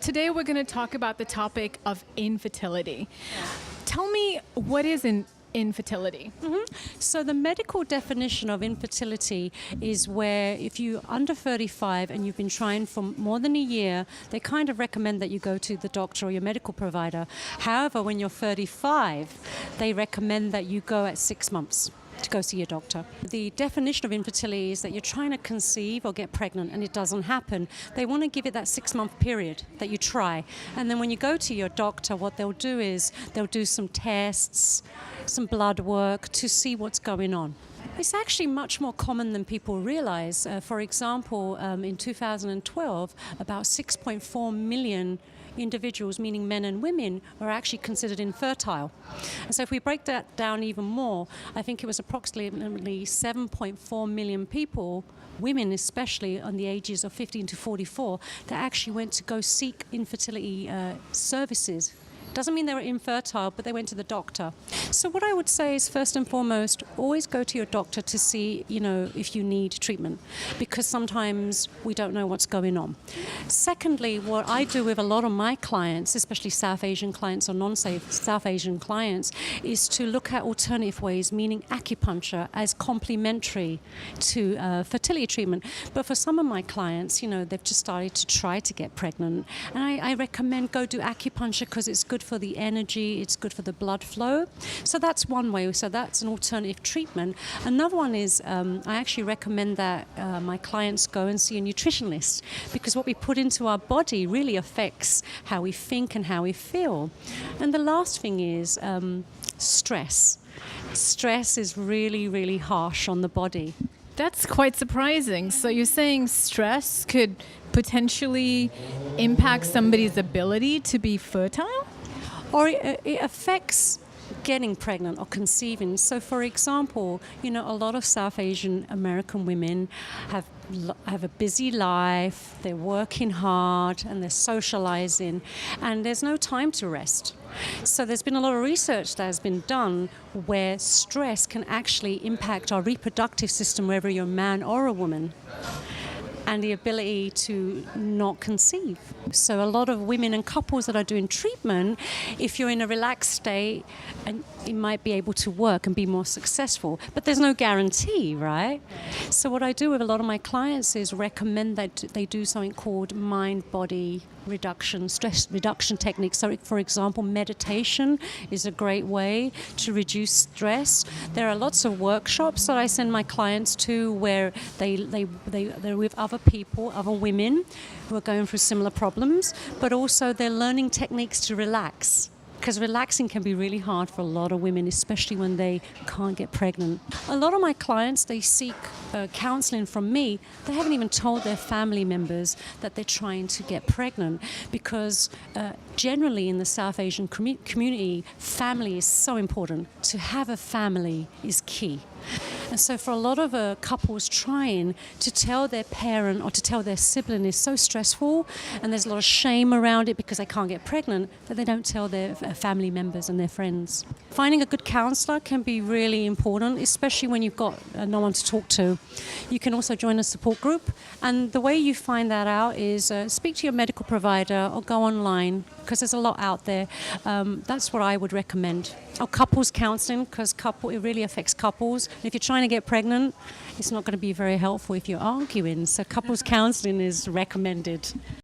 Today we're going to talk about the topic of infertility. Tell me, what is infertility? So the medical definition of infertility is where if you're under 35 and you've been trying for more than a year, they kind of recommend that you go to the doctor or your medical provider. However, when you're 35, they recommend that you go at 6 months to go see your doctor. The definition of infertility is that you're trying to conceive or get pregnant and it doesn't happen. They want to give it that 6-month period that you try. And then when you go to your doctor, what they'll do is they'll do some tests, some blood work to see what's going on. It's actually much more common than people realize. For example, in 2012, about 6.4 million individuals, meaning men and women, were actually considered infertile. And so if we break that down even more, I think it was approximately 7.4 million people, women especially on the ages of 15 to 44, that actually went to go seek infertility services. Doesn't mean they were infertile, but they went to the doctor. So what I would say is, first and foremost, always go to your doctor to see, if you need treatment, because sometimes we don't know what's going on. Secondly, what I do with a lot of my clients, especially South Asian clients or non-South Asian clients, is to look at alternative ways, meaning acupuncture as complementary to fertility treatment. But for some of my clients, they've just started to try to get pregnant. And I recommend go do acupuncture because it's good for the energy, it's good for the blood flow. So that's one way. So that's an alternative treatment. Another one is I actually recommend that my clients go and see a nutritionist, because what we put into our body really affects how we think and how we feel. And the last thing is stress. Stress is really, really harsh on the body. That's quite surprising. So you're saying stress could potentially impact somebody's ability to be fertile? Or it affects getting pregnant or conceiving. So, for example, a lot of South Asian American women have a busy life, they're working hard and they're socializing, and there's no time to rest. So there's been a lot of research that has been done where stress can actually impact our reproductive system, whether you're a man or a woman, and the ability to not conceive. So a lot of women and couples that are doing treatment, if you're in a relaxed state, and you might be able to work and be more successful, but there's no guarantee, right? So what I do with a lot of my clients is recommend that they do something called mind-body reduction, stress reduction techniques. So, for example, meditation is a great way to reduce stress. There are lots of workshops that I send my clients to where they're with other people, other women who are going through similar problems, but also they're learning techniques to relax. Because relaxing can be really hard for a lot of women, especially when they can't get pregnant. A lot of my clients, they seek counseling from me. They haven't even told their family members that they're trying to get pregnant, because generally in the South Asian community, family is so important. To have a family is key. And so for a lot of couples, trying to tell their parent or to tell their sibling is so stressful, and there's a lot of shame around it because they can't get pregnant, that they don't tell their family members and their friends. Finding a good counselor can be really important, especially when you've got no one to talk to. You can also join a support group, and the way you find that out is speak to your medical provider or go online, because there's a lot out there. That's what I would recommend. Or couples counseling, because it really affects couples. And if you're trying to get pregnant, it's not going to be very helpful if you're arguing. So couples counseling is recommended.